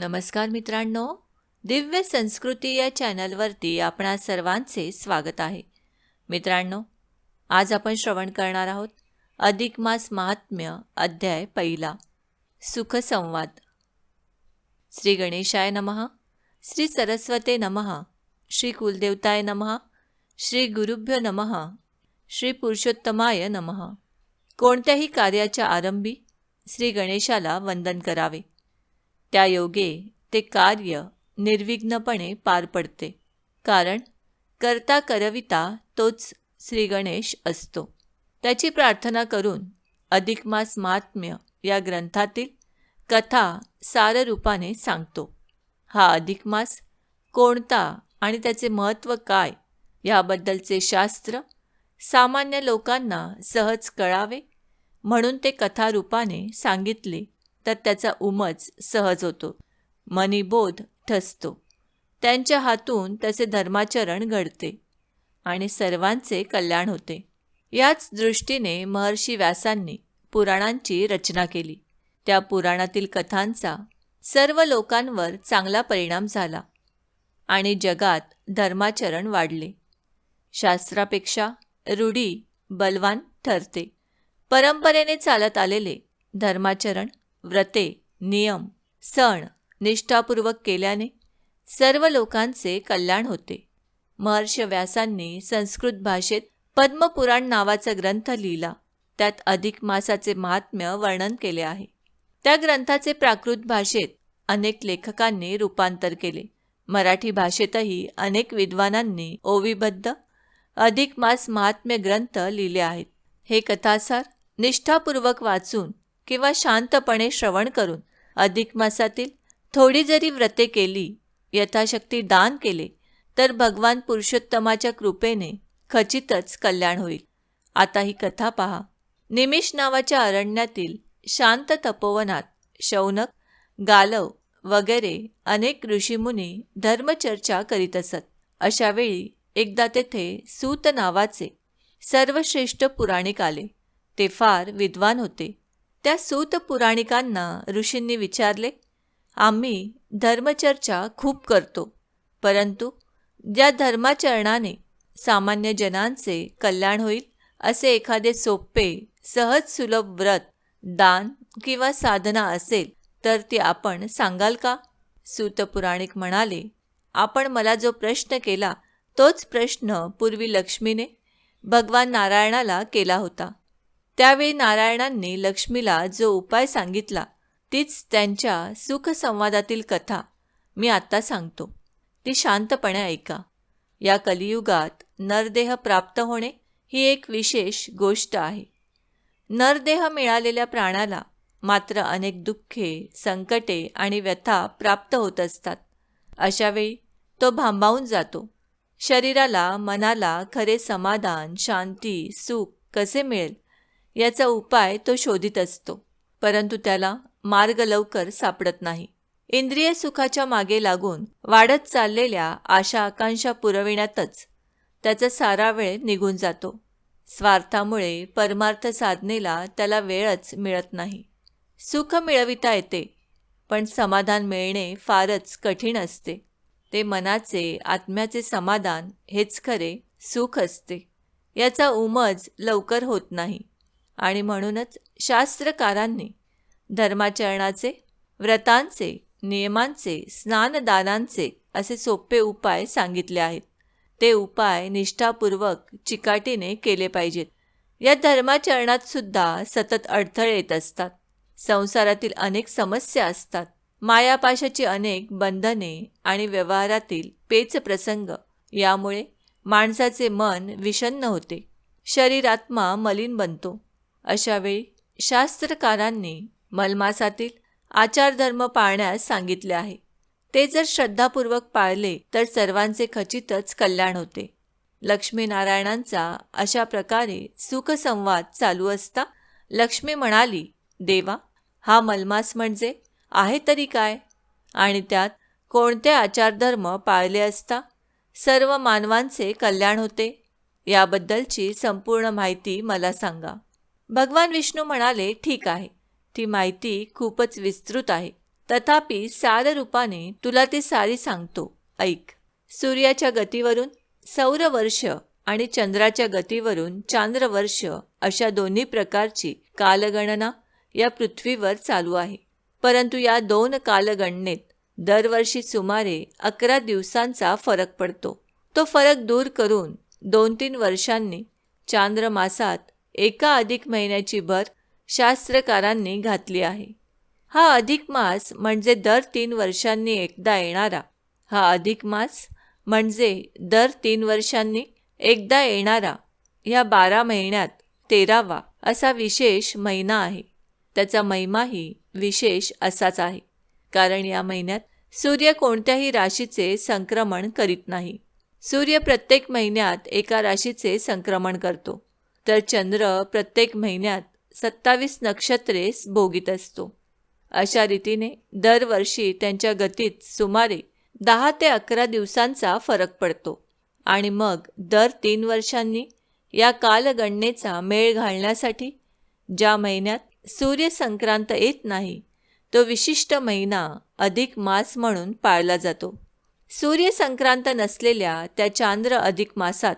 नमस्कार मित्रांनो, दिव्य संस्कृती या चॅनलवरती आपणा सर्वांचे स्वागत आहे. मित्रांनो, आज आपण श्रवण करणार आहोत अधिक मास महात्म्य अध्याय 1. सुखसंवाद. श्री गणेशाय नमः, श्री सरस्वते नमः, श्री कुलदेवताय नमः, श्री गुरुभ्यो नमः, श्री पुरुषोत्तमाय नमः. कोणत्याही कार्याच्या आरंभी श्री गणेशाला वंदन करावे. त्या योगे ते कार्य निर्विघ्नपणे पार पडते, कारण करता करविता तोच श्री गणेश असतो. त्याची प्रार्थना करून अधिक मास महात्म्य या ग्रंथातील कथा साररूपाने सांगतो. हा अधिक मास कोणता आणि त्याचे महत्त्व काय याबद्दलचे शास्त्र सामान्य लोकांना सहज कळावे म्हणून ते कथारूपाने सांगितले तर त्याचा उमज सहज होतो, मनीबोध ठसतो. त्यांच्या हातून तसे धर्माचरण घडते आणि सर्वांचे कल्याण होते. याच दृष्टीने महर्षी व्यासांनी पुराणांची रचना केली. त्या पुराणातील कथांचा सर्व लोकांवर चांगला परिणाम झाला आणि जगात धर्माचरण वाढले. शास्त्रापेक्षा रूढी बलवान ठरते. परंपरेने चालत आलेले धर्माचरण, व्रते, नियम, सण निष्ठापूर्वक केल्याने सर्व लोकांचे कल्याण होते. महर्षी व्यासांनी संस्कृत भाषेत पद्मपुराण नावाचा ग्रंथ लिहिला. त्यात अधिक मासाचे महात्म्य वर्णन केले आहे. त्या ग्रंथाचे प्राकृत भाषेत अनेक लेखकांनी रूपांतर केले. मराठी भाषेतही अनेक विद्वानांनी ओवीबद्ध अधिक मास महात्म्य ग्रंथ लिहिले आहेत. हे कथासार निष्ठापूर्वक वाचून किंवा शांतपणे श्रवण करून अधिक मासातील थोडी जरी व्रते केली, यथाशक्ती दान केले, तर भगवान पुरुषोत्तमाच्या कृपेने खचितच कल्याण होईल. आता ही कथा पहा. निमिष नावाच्या अरण्यातील शांत तपोवनात शौनक, गालव वगैरे अनेक ऋषीमुनी धर्मचर्चा करीत असत. अशावेळी एकदा तेथे सूत नावाचे सर्वश्रेष्ठ पुराणिक आले. ते फार विद्वान होते. त्या सूत पुराणिकांना ऋषींनी विचारले, आम्ही धर्मचर्चा खूप करतो, परंतु ज्या धर्माचरणाने सामान्य जनांचे कल्याण होईल असे एखादे सोपे सहज सुलभ व्रत, दान किंवा साधना असेल तर ती आपण सांगाल का? सूत पुराणिक म्हणाले, आपण मला जो प्रश्न केला तोच प्रश्न पूर्वी लक्ष्मीने भगवान नारायणाला केला होता. त्यावेळी नारायणांनी लक्ष्मीला जो उपाय सांगितला तीच त्यांच्या सुखसंवादातील कथा मी आत्ता सांगतो. ती शांतपणे ऐका. या कलियुगात नरदेह प्राप्त होणे ही एक विशेष गोष्ट आहे. नरदेह मिळालेल्या प्राण्याला मात्र अनेक दुःखे, संकटे आणि व्यथा प्राप्त होत असतात. अशावेळी तो भांबावून जातो. शरीराला, मनाला खरे समाधान, शांती, सुख कसे मिळेल याचा उपाय तो शोधित असतो, परंतु त्याला मार्ग लवकर सापडत नाही. इंद्रिय सुखाच्या मागे लागून वाढत चाललेल्या आशा आकांक्षा पुरविण्यातच त्याचा सारा वेळ निघून जातो. स्वार्थामुळे परमार्थ साधनेला त्याला वेळच मिळत नाही. सुख मिळविता येते, पण समाधान मिळणे फारच कठीण असते. ते मनाचे, आत्म्याचे समाधान हेच खरे सुख असते. याचा उमज लवकर होत नाही आणि म्हणूनच शास्त्रकारांनी धर्माचरणाचे, व्रतांचे, नियमांचे, स्नानदानांचे असे सोपे उपाय सांगितले आहेत. ते उपाय निष्ठापूर्वक चिकाटीने केले पाहिजेत. या धर्माचरणात सुद्धा सतत अडथळे येत असतात. संसारातील अनेक समस्या असतात. मायापाशाची अनेक बंधने आणि व्यवहारातील पेचप्रसंग यामुळे माणसाचे मन विषण्ण होते. शरीर आत्मा मलिन बनतो. अशावेळी शास्त्रकारांनी मलमासातील आचारधर्म पाळण्यास सांगितले आहे. ते जर श्रद्धापूर्वक पाळले तर सर्वांचे खचितच कल्याण होते. लक्ष्मीनारायणांचा अशा प्रकारे सुखसंवाद चालू असता लक्ष्मी म्हणाली, देवा, हा मलमास म्हणजे आहे तरी काय, आणि त्यात कोणते आचारधर्म पाळले असता सर्व मानवांचे कल्याण होते, याबद्दलची संपूर्ण माहिती मला सांगा. भगवान विष्णू म्हणाले, ठीक आहे, ती माहिती खूपच विस्तृत आहे, तथापि साररूपाने तुला ती सारी सांगतो, ऐक. सूर्याच्या गतीवरून सौरवर्ष आणि चंद्राच्या गतीवरून चांद्रवर्ष अशा दोन्ही प्रकारची कालगणना या पृथ्वीवर चालू आहे. परंतु या 2 कालगणनेत दरवर्षी सुमारे 11 दिवसांचा फरक पडतो. तो फरक दूर करून 2-3 वर्षांनी चांद्रमासात एका अधिक महिन्याची भर शास्त्रकारांनी घातली आहे. हा अधिक मास म्हणजे दर 3 वर्षांनी एकदा येणारा या 12 महिन्यात 13वा असा विशेष महिना आहे. त्याचा महिमाही विशेष असाच आहे, कारण या महिन्यात सूर्य कोणत्याही राशीचे संक्रमण करीत नाही. सूर्य प्रत्येक महिन्यात एका राशीचे संक्रमण करतो, तर चंद्र प्रत्येक महिन्यात 27 नक्षत्रे भोगीत असतो. अशा रीतीने दरवर्षी त्यांच्या गतीत सुमारे 10 ते 11 दिवसांचा फरक पडतो. आणि मग दर 3 वर्षांनी या कालगणनेचा मेळ घालण्यासाठी ज्या महिन्यात सूर्य संक्रांत येत नाही, तो विशिष्ट महिना अधिक मास म्हणून पाळला जातो. सूर्य संक्रांत नसलेल्या त्या चांद्र अधिक मासात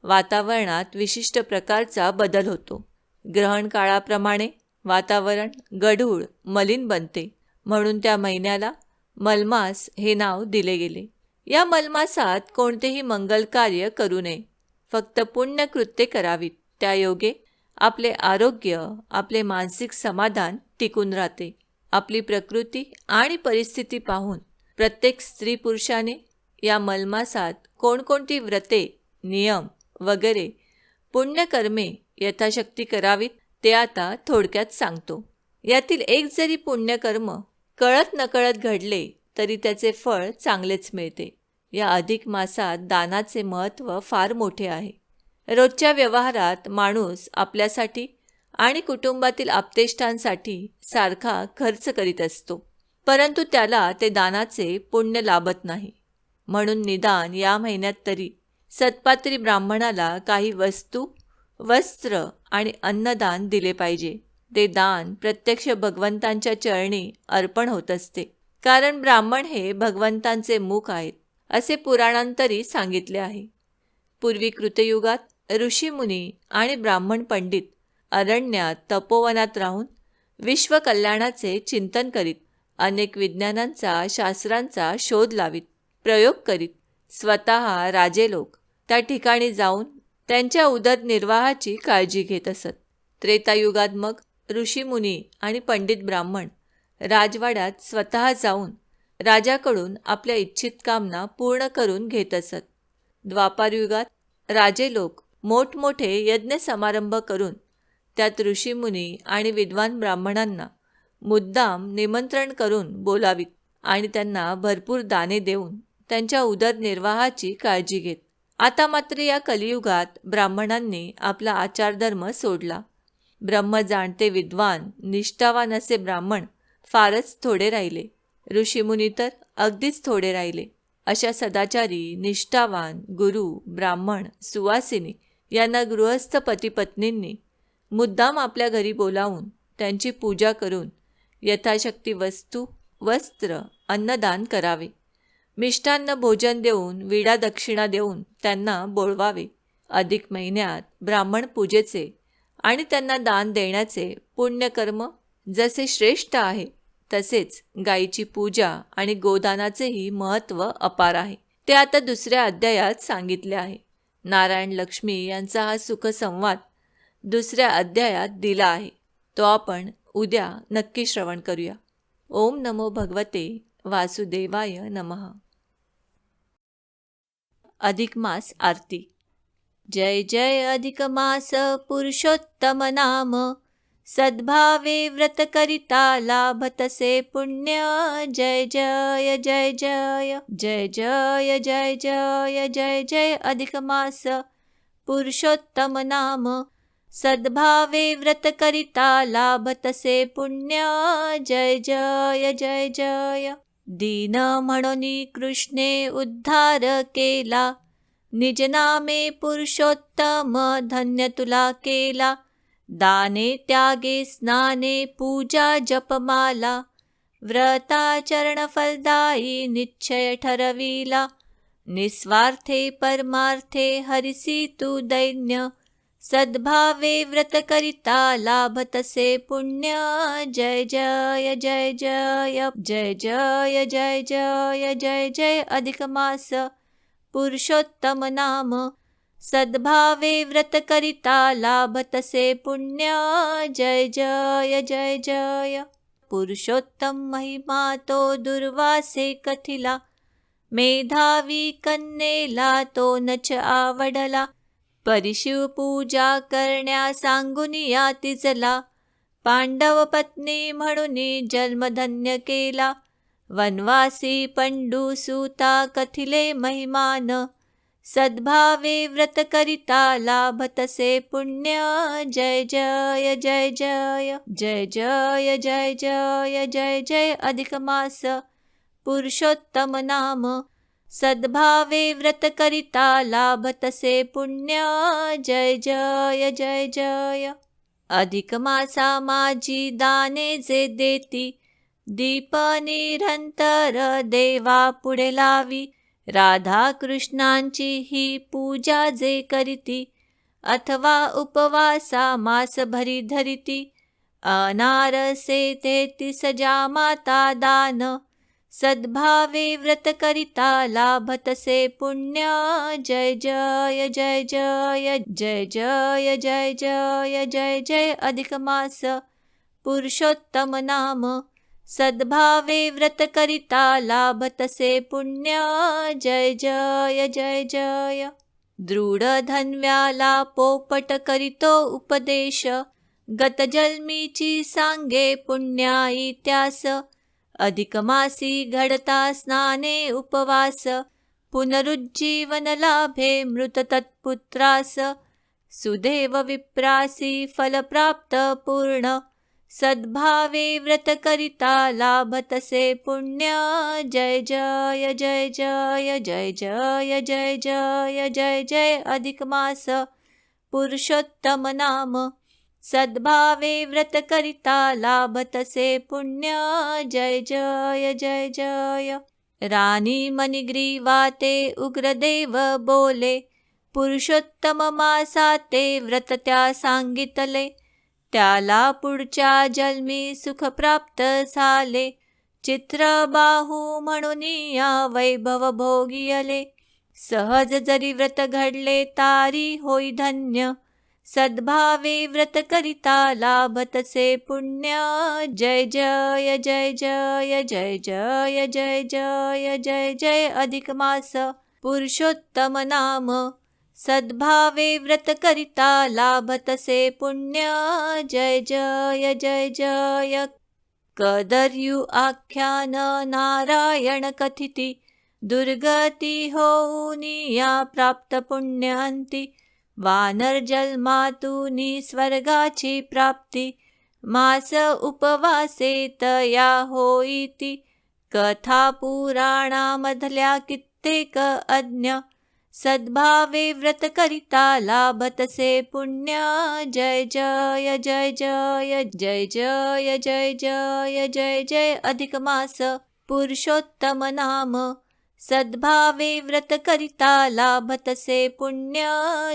वातावरणात विशिष्ट प्रकारचा बदल होतो. ग्रहण काळाप्रमाणे वातावरण गढूळ मलिन बनते, म्हणून त्या महिन्याला मलमास हे नाव दिले गेले. या मलमासात कोणतेही मंगल कार्य करू नये, फक्त पुण्यकृत्ये करावीत. त्यायोगे आपले आरोग्य, आपले मानसिक समाधान टिकून राहते. आपली प्रकृती आणि परिस्थिती पाहून प्रत्येक स्त्री पुरुषाने या मलमासात कोणकोणती व्रते, नियम वगैरे पुण्यकर्मे यथाशक्ती करावीत ते आता थोडक्यात सांगतो. यातील एक जरी पुण्यकर्म कळत नकळत घडले तरी त्याचे फळ चांगलेच मिळते. या अधिक मासात दानाचे महत्त्व फार मोठे आहे. रोजच्या व्यवहारात माणूस आपल्यासाठी आणि कुटुंबातील आप्तेष्टांसाठी सारखा खर्च करीत असतो, परंतु त्याला ते दानाचे पुण्य लाभत नाही. म्हणून निदान या महिन्यात तरी सत्पात्री ब्राह्मणाला काही वस्तू, वस्त्र आणि अन्नदान दिले पाहिजे. ते दान प्रत्यक्ष भगवंतांच्या चरणी अर्पण होत असते, कारण ब्राह्मण हे भगवंतांचे मुख आहेत, असे पुराणांतरी सांगितले आहे. पूर्वी कृतयुगात ऋषीमुनी आणि ब्राह्मण पंडित अरण्यात तपोवनात राहून विश्वकल्याणाचे चिंतन करीत, अनेक विज्ञानांचा, शास्त्रांचा शोध लावीत, प्रयोग करीत स्वतः राजे लोक त्या ठिकाणी जाऊन त्यांच्या उदरनिर्वाहाची काळजी घेत असत. त्रेतायुगात मग ऋषीमुनी आणि पंडित ब्राह्मण राजवाड्यात स्वतः जाऊन राजाकडून आपल्या इच्छित कामना पूर्ण करून घेत असत. द्वापारयुगात राजे लोक मोठमोठे यज्ञ समारंभ करून त्यात ऋषीमुनी आणि विद्वान ब्राह्मणांना मुद्दाम निमंत्रण करून बोलावीत आणि त्यांना भरपूर दाने देऊन त्यांच्या उदरनिर्वाहाची काळजी घेत. आता मात्र या कलियुगात ब्राह्मणांनी आपला आचारधर्म सोडला. ब्रह्म जाणते विद्वान, निष्ठावान असे ब्राह्मण फारच थोडे राहिले. ऋषीमुनी तर अगदीच थोडे राहिले. अशा सदाचारी, निष्ठावान गुरु, ब्राह्मण, सुवासिनी यांना गृहस्थ पतिपत्नींनी मुद्दाम आपल्या घरी बोलावून त्यांची पूजा करून यथाशक्ती वस्तू, वस्त्र, अन्नदान करावे. मिष्टान्न भोजन देऊन, विडा दक्षिणा देऊन त्यांना बोलवावे. अधिक महिन्यात ब्राह्मण पूजेचे आणि त्यांना दान देण्याचे पुण्यकर्म जसे श्रेष्ठ आहे, तसेच गायीची पूजा आणि गोदानाचेही महत्त्व अपार आहे. ते आता दुसऱ्या अध्यायात सांगितले आहे. नारायण लक्ष्मी यांचा हा सुखसंवाद दुसऱ्या अध्यायात दिला आहे. तो आपण उद्या नक्की श्रवण करूया. ओम नमो भगवते वासुदेवाय नमः. अधिक मास आरती. जय जय अधिक मास पुरुषोत्तम नाम, सद्भावे व्रत करिता लाभतसे पुण्य. जय जय जय जय जय जय जय जय जय जय अधिक मास पुरुषोत्तम नाम, सद्भावे व्रत करिता लाभतसे पुण्य. जय जय जय जय. दीन म्हणून कृष्णे उद्धार केला, निज नामे पुरुषोत्तम धन्य तुला केला. दाने त्यागे स्नाने पूजा जपमाला, व्रताचरण फलदायी निश्चय ठरविला. निस्वार्थे परमार्थे हरिसी तू दैन्य. सद्भावे व्रत करिता लाभतसे पुण्य. जय जय जय जय जय जय जय जय जय जय अधिक मास पुरुषोत्तम नाम. सद्भावे व्रत करिता लाभतसे पुण्य. जय जय जय जय. पुरुषोत्तम महिमा तो दुर्वासे कथिला. मेधावी कन्येला तो नच आवडला. परिशिव पूजा करण्या सांगून या तिजला. पांडव पत्नी म्हणून जन्मधन्य केला. वनवासी पंडू सुता कथिले महिमान. सद्भावे व्रत करिता लाभतसे पुण्य. जय जय जय जय जय जय जय जय जय जय अधिक मास पुरुषोत्तम नाम. सद्भावे व्रत करिता लाभतसे पुण्य. जय जय जय जय. अधिक मासा माझी दाने जे देती. दीप निरंतर देवा पुढे लावी. राधा कृष्णांची ही पूजा जे करीती. अथवा उपवासा मास भरी धरिती. अनारसे 33 माता दान. सद्भावे व्रत करिता लाभतसे पुण्य. जय जय जय जय जय जय जय जय जय जय अधिक मास पुरुषोत्तम नाम. सद्भावे व्रत करिता लाभतसे पुण्य. जय जय जय जय. दृढ धन्व्याला पोपट करितो उपदेश. गतजन्मीची सांगे पुण्या इत्यास. अधिक मासी घडता स्नाने उपवास. पुनरुज्जीवन लाभे मृत तत्पुत्रास. सुदेव विप्रासी फल प्राप्त पूर्ण. सद्भावे व्रत करिता लाभतसे पुण्य. जय जय जय जय जय जय जय जय जय जय अधिक मास पुरुषोत्तम नाम. सद्भावे व्रत करिता लाभतसे पुण्य. जय जय जय जय. राणी मणिग्रीवा ते उग्रदेव बोले. पुरुषोत्तम मासा ते व्रत त्या सांगितले. त्याला पुढच्या जन्मी सुख प्राप्त झाले. चित्रबाहू म्हणून या वैभव भोगियले. सहज जरी व्रत घडले तारी होई धन्य. सद्भावे व्रत करिता लाभतसे पुण्य. जय जय जय जय जय जय जय जय जय जय अधिक मास पुरुषोत्तम नाम. सद्भावे व्रत करिता लाभतसे पुण्य. जय जय जय जय. कदर्यु आख्यान नारायण कथिती. दुर्गती होऊनिया प्राप्त पुण्यांती. वानर जन्मातूनी स्वर्गाची प्राप्ती. मास उपवासे तया होईती. कथा पुराणामधल्या कित्येक अज्ञ. सद्भावे व्रत करिता लाभतसे पुण्य. जय जय जय जय जय जय जय जय जय जय अधिक मास पुरुषोत्तम नाम. सद्भावे व्रत करिता लाभतसे पुण्य.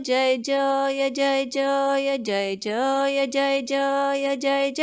जय जय जय जय जय जय जय जय जय जय.